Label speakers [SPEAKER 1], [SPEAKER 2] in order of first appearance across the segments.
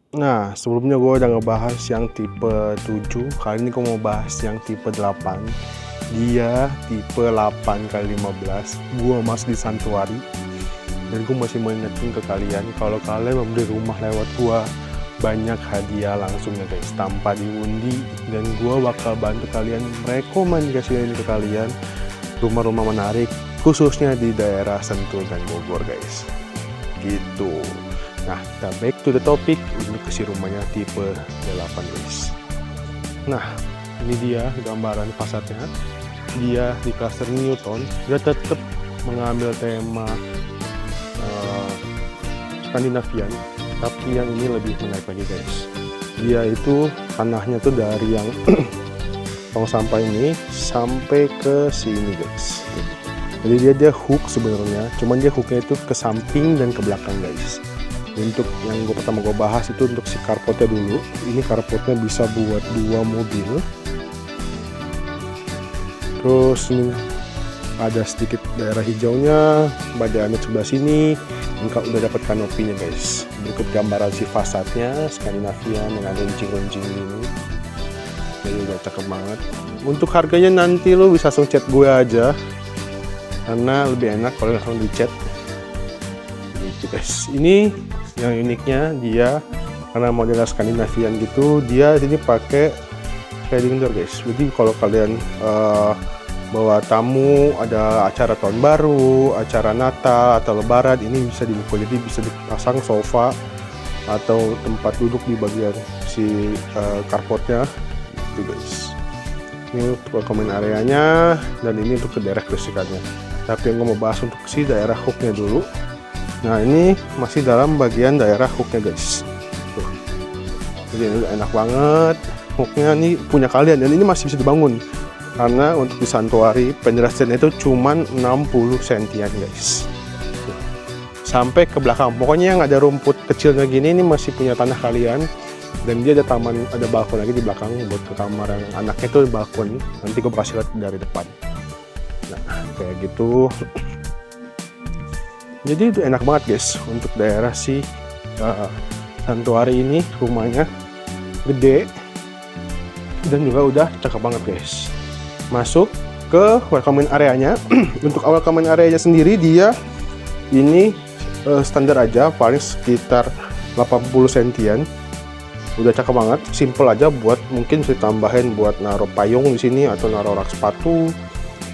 [SPEAKER 1] Nah, sebelumnya gue udah ngebahas yang tipe 7, kali ini gue mau bahas yang tipe 8. Dia tipe 8x15, gue masih di Santuari. Dan gue masih mau ingetin ke kalian, kalau kalian membeli rumah lewat gue, banyak hadiah langsung ya guys, tanpa diundi. Dan gue bakal bantu kalian merekomendasikan ke kalian rumah-rumah menarik, khususnya di daerah Sentul dan Bogor guys. Gitu. Nah, kita back to the topic. Untuk isi rumahnya tipe 8 guys. Nah, ini dia gambaran fasadnya. Dia di cluster Newton. Dia tetap mengambil tema Skandinavian, tapi yang ini lebih menarik lagi guys. Dia itu tanahnya tuh dari yang tong sampah ini sampai ke sini guys. Jadi dia hook sebenarnya, cuman dia hooknya itu ke samping dan ke belakang guys. Untuk yang pertama gue bahas itu untuk si carportnya dulu. Ini carportnya bisa buat 2 mobil. Terus ini ada sedikit daerah hijaunya, badannya sebelah sini. Engkau udah dapat kanopinya guys. Berikut gambaran si fasadnya Skandinavian dengan runcing-runcing ini. Ini udah cakep banget. Untuk harganya nanti lo bisa langsung chat gue aja, karena lebih enak kalau langsung di chat. Gitu guys. Ini yang uniknya dia karena modelnya Skandinavian gitu, dia sini pakai sliding door guys. Jadi kalau kalian bawa tamu, ada acara tahun baru, acara Natal atau Lebaran, ini bisa dibuka. Jadi bisa dipasang sofa atau tempat duduk di bagian si carportnya gitu guys. Ini untuk common areanya, dan ini untuk ke daerah kelistrikannya. Tapi yang gue mau bahas untuk si daerah hooknya dulu. Nah, ini masih dalam bagian daerah hooknya guys. Tuh. Jadi ini enak banget. Hooknya ini punya kalian, dan ini masih bisa dibangun. Karena untuk di Santuari penjelasannya itu cuman 60 cm guys. Tuh. Sampai ke belakang. Pokoknya yang ada rumput kecilnya gini ini masih punya tanah kalian. Dan dia ada taman, ada balkon lagi di belakang buat ke kamar yang anaknya itu balkon. Nanti gue kasih lihat dari depan. Nah, kayak gitu. Jadi itu enak banget guys untuk daerah si Santuari ini. Rumahnya gede dan juga udah cakep banget guys. Masuk ke welcoming areanya. Untuk welcoming areanya sendiri dia ini standar aja, paling sekitar 80 cm. Udah cakep banget, simple aja. Buat mungkin bisa tambahin buat naruh payung di sini, atau naruh rak sepatu,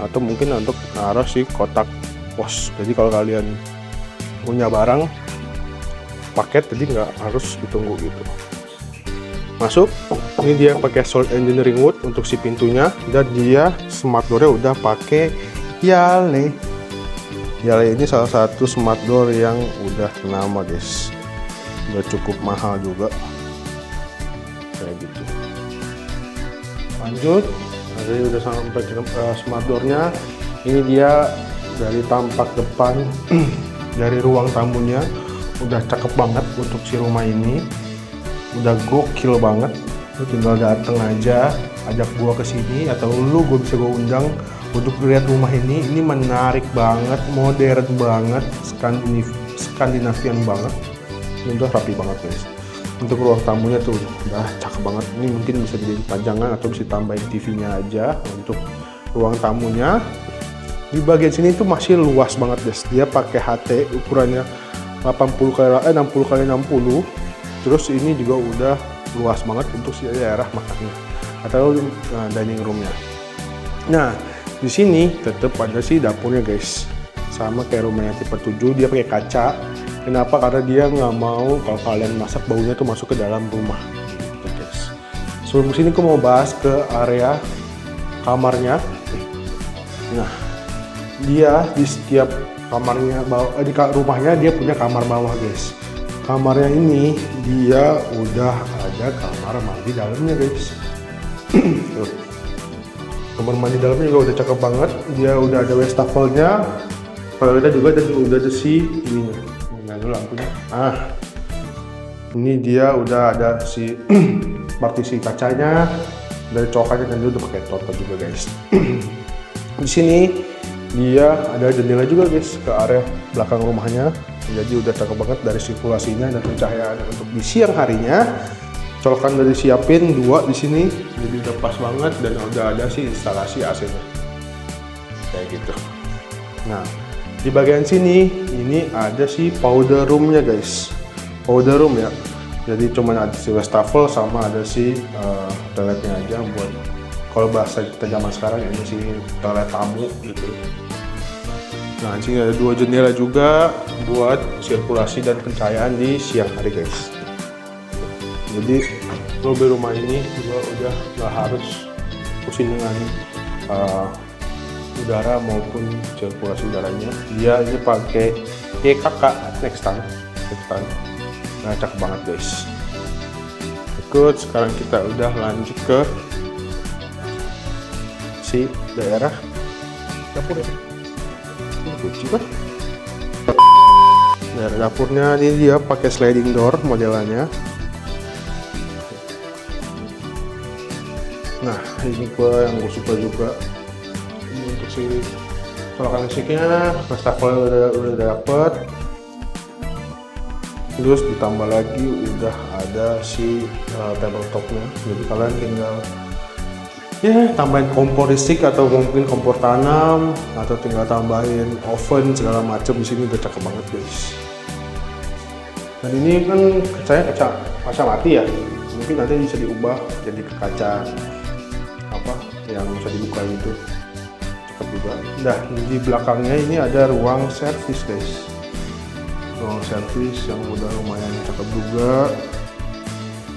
[SPEAKER 1] atau mungkin untuk naruh si kotak pos. Jadi kalau kalian punya barang paket, jadi nggak harus ditunggu gitu. Masuk, ini dia pakai solid engineering wood untuk si pintunya, dan dia smart door-nya udah pakai Yale. Yale ini salah satu smart door yang udah ternama guys, udah cukup mahal juga kayak gitu. Lanjut, jadi udah sampai ke smart door-nya. Ini dia dari tampak depan dari ruang tamunya udah cakep banget untuk si rumah ini. Udah gokil banget. Lu tinggal dateng aja, ajak gua ke sini, atau lu gua bisa gua undang untuk lihat rumah ini. Ini menarik banget, modern banget, Skandinavian banget. Ini udah rapi banget guys. Untuk ruang tamunya tuh udah cakep banget. Ini mungkin bisa jadi pajangan atau bisa tambahin TV-nya aja untuk ruang tamunya. Di bagian sini tuh masih luas banget guys. Dia pakai HT ukurannya 60 x 60. Terus ini juga udah luas banget untuk si daerah makannya atau dining roomnya. Nah, di sini tetap ada si dapurnya guys. Sama kayak rumahnya tipe 7, dia pakai kaca. Kenapa? Karena dia nggak mau kalau kalian masak baunya tuh masuk ke dalam rumah. Gitu guys. Sebelum sini aku mau bahas ke area kamarnya. Nah, dia di setiap kamarnya di rumahnya dia punya kamar bawah guys. Kamarnya ini dia udah ada kamar mandi dalamnya guys. Kamar mandi dalamnya juga udah cakep banget. Dia udah ada wastafelnya. Kalau kita juga udah ada si ininya. Nah, dulu lampunya. Ini dia udah ada si partisi kacanya dari coklatnya, dan dia udah pakai toto juga guys. Di sini dia ada jendela juga guys ke area belakang rumahnya. Jadi udah cakep banget dari sirkulasinya dan pencahayaan. Untuk di siang harinya, colokan udah disiapin 2 di sini, jadi udah pas banget dan udah ada sih instalasi AC-nya. Kayak gitu. Nah, di bagian sini ini ada si powder room-nya guys. Powder room ya. Jadi cuma ada si wastafel sama ada si toiletnya aja buat, kalau bahasa kita zaman sekarang ini si toilet tamu gitu. Nah, di sini ada 2 jendela juga buat sirkulasi dan pencahayaan di siang hari guys. Jadi mobil rumah ini juga udah nggak harus pusing dengan udara maupun sirkulasi udaranya. Dia ini pakai EKK Nextan. Nah, cakep banget guys. Ikut, sekarang kita udah lanjut ke si daerah dapur ya. Kunci kan? Daerah dapurnya ini dia pakai sliding door modelannya. Nah, ini yang gue suka juga. Ini untuk si colokan listriknya, wastafel udah dapet. Terus ditambah lagi udah ada si tabletopnya. Jadi kalian tinggal ya tambahin kompor listrik atau mungkin kompor tanam, atau tinggal tambahin oven segala macam. Di sini udah cakep banget guys. Dan ini kan kaca mati ya, mungkin nanti bisa diubah jadi kaca apa yang bisa dibuka gitu, cakep juga. Nah, di belakangnya ini ada ruang servis guys, ruang servis yang udah lumayan cakep juga.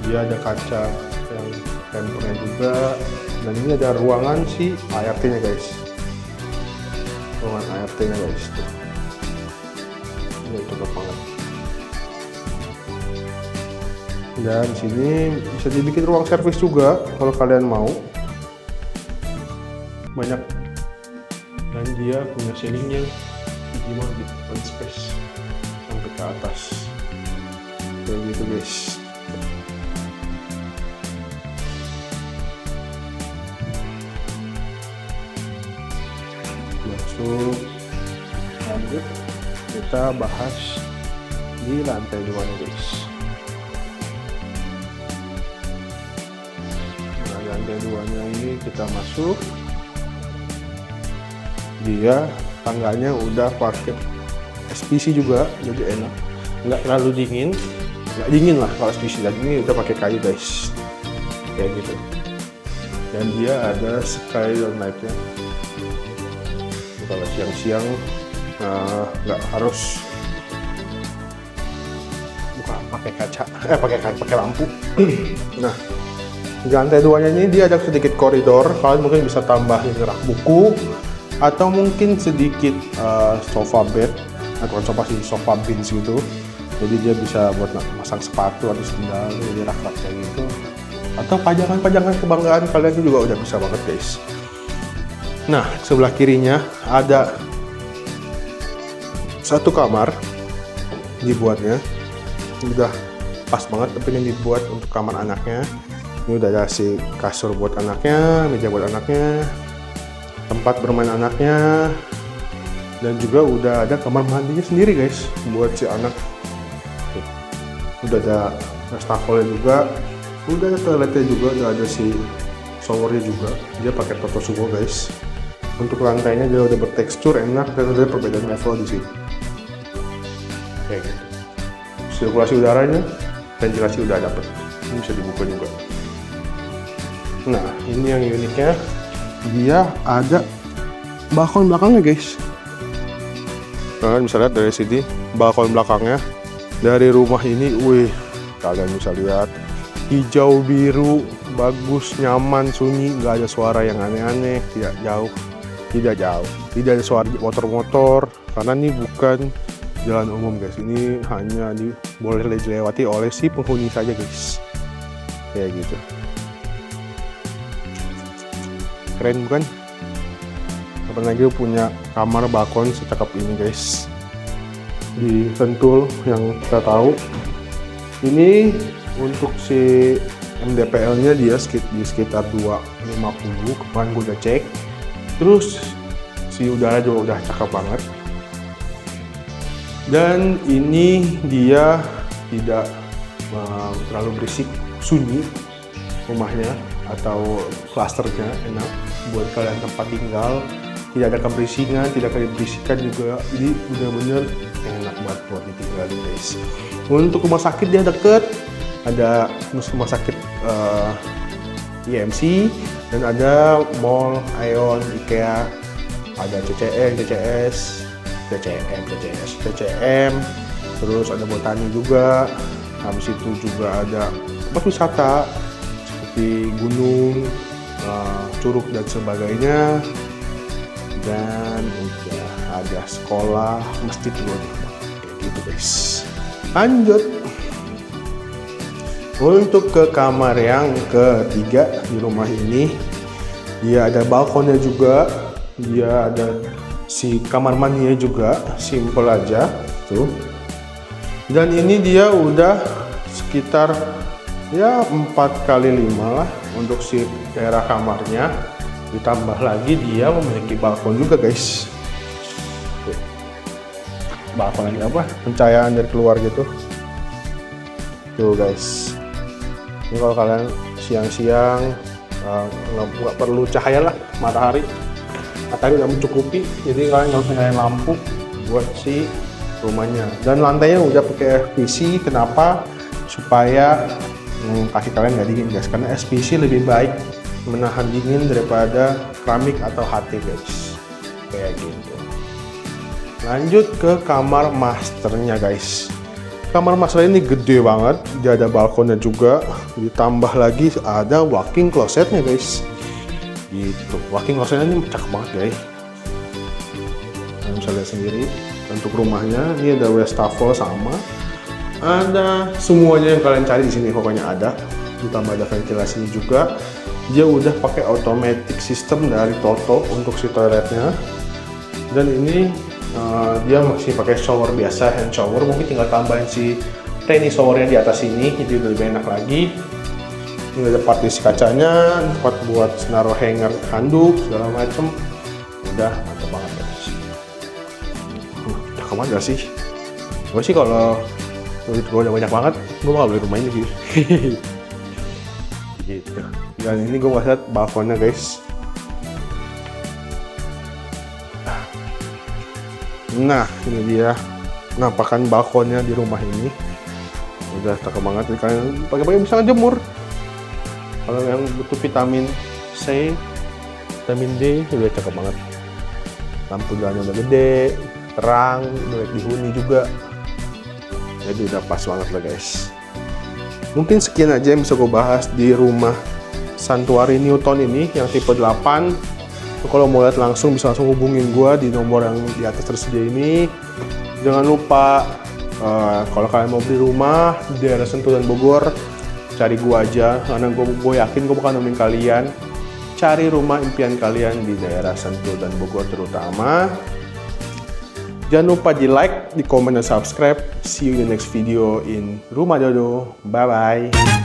[SPEAKER 1] Dia ada kaca yang tempernya juga. Dan ini ada ruangan si ART-nya guys, ruangan ART-nya guys tuh. Ini cakep banget. Dan sini bisa dibikin ruang servis juga kalau kalian mau. Banyak, dan dia punya ceilingnya minimal di open space sampai ke atas kayak gitu guys. Lanjut kita bahas di lantai 2 nya guys. Nah, lantai 2 nya ini kita masuk, dia tangganya udah pakai SPC juga, jadi enak, nggak terlalu dingin, nggak dingin lah kalau SPC. Dan ini udah pakai kayu guys, kayak gitu. Dan dia ada skylight light-nya. Kalau siang-siang nggak harus buka pakai kaca, pakai lampu. Nah, di lantai 2-nya ini dia ada sedikit koridor. Kalian mungkin bisa tambahin rak buku atau mungkin sedikit sofa bed atau sofa bins gitu. Jadi dia bisa buat masang sepatu atau sendal, jadi rak-rak kayak gitu. Atau pajangan-pajangan kebanggaan kalian itu juga udah bisa banget guys. Nah, sebelah kirinya ada satu kamar dibuatnya, udah pas banget, tapi ini dibuat untuk kamar anaknya. Ini udah ada si kasur buat anaknya, meja buat anaknya, tempat bermain anaknya, dan juga udah ada kamar mandinya sendiri guys buat si anak. Udah ada wastafelnya juga, udah ada toiletnya juga, udah ada si showernya juga. Dia pakai Toto Sumo guys. Untuk lantainya dia udah bertekstur enak dan ada perbedaan level di sini. Kayak gitu. Sirkulasi udaranya, ventilasi udah dapet. Ini bisa dibuka juga. Nah, ini yang uniknya, dia ada balkon belakangnya guys. Kalian bisa lihat dari sini balkon belakangnya. Dari rumah ini, wih, kalian bisa lihat hijau biru, bagus, nyaman, sunyi, nggak ada suara yang aneh-aneh, tidak ada suara motor-motor, karena ini bukan jalan umum guys. Ini hanya boleh dilewati oleh si penghuni saja guys, kayak gitu. Keren bukan? Apalagi punya kamar balkon secakep ini guys. Di Sentul yang kita tahu, ini untuk si MDPL-nya dia di sekitar 250, kemarin gue udah cek. Terus si udara juga udah cakep banget. Dan ini dia tidak terlalu berisik, sunyi rumahnya atau klasternya, enak buat kalian tempat tinggal, tidak ada keberisikan, tidak ada keberisikan juga. Jadi benar-benar enak banget buat ditinggalin guys. Untuk rumah sakit dia deket, ada rumah sakit IMC dan ada mall, Aeon, IKEA, ada CCM, terus ada Botani juga. Habis itu juga ada tempat wisata seperti gunung, curug dan sebagainya, dan udah ada sekolah, masjid juga kayak gitu guys. Lanjut untuk ke kamar yang ketiga di rumah ini, dia ada balkonnya juga, dia ada si kamar mandinya juga, simple aja tuh. Dan ini dia udah sekitar ya 4x5 lah untuk si daerah kamarnya. Ditambah lagi dia memiliki balkon juga guys. Balkon lagi apa? Pencahayaan dari keluar gitu. Tuh guys. Ini kalau kalian siang-siang nggak perlu cahaya lah, matahari udah mencukupi, jadi kalian nggak usah nyalain lampu buat si rumahnya. Dan lantainya udah pakai SPC. Kenapa? Supaya kaki kalian nggak dingin guys, karena SPC lebih baik menahan dingin daripada keramik atau HT guys, kayak gitu. Lanjut ke kamar masternya guys. Kamar master ini gede banget, dia ada balkonnya juga, ditambah lagi ada walk-in closetnya guys. Gitu, walk-in closetnya ini cakep banget guys. Kalian bisa lihat sendiri. Untuk rumahnya ini ada wastafel sama, ada semuanya yang kalian cari di sini pokoknya ada. Ditambah ada ventilasinya juga. Dia udah pakai automatic system dari Toto untuk si toiletnya. Dan ini dia masih pakai shower biasa, hand shower. Mungkin tinggal tambahin si tiny showernya di atas ini, jadi lebih enak lagi. Ini ada partisi kacanya, tempat buat naruh hanger handuk segala macem. Udah mantap banget guys. Cakep banget gak sih? Gue sih kalau duit gue udah banyak banget, gue bakal beli rumah ini sih. Gitu. Dan ini gue lihat balkonnya guys. Nah ini dia penampakan balkonnya di rumah ini. Udah cakep banget. Nih, kalian pagi-pagi bisa ngejemur. Kalau yang butuh vitamin C, vitamin D, udah cakep banget. Lampu jalannya udah gede, terang, udah dihuni juga. Jadi udah pas banget lah guys. Mungkin sekian aja yang bisa gue bahas di rumah Santuari Newton ini yang tipe 8. Kalau mau lihat langsung bisa langsung hubungin gue di nomor yang di atas tersedia ini. Jangan lupa kalau kalian mau beli rumah di daerah Sentul dan Bogor, cari gue aja, karena gue yakin gue bakal nemenin kalian cari rumah impian kalian di daerah Sentul dan Bogor terutama. Jangan lupa di like, di komen, dan subscribe. See you in the next video in Rumah Dodo. Bye bye.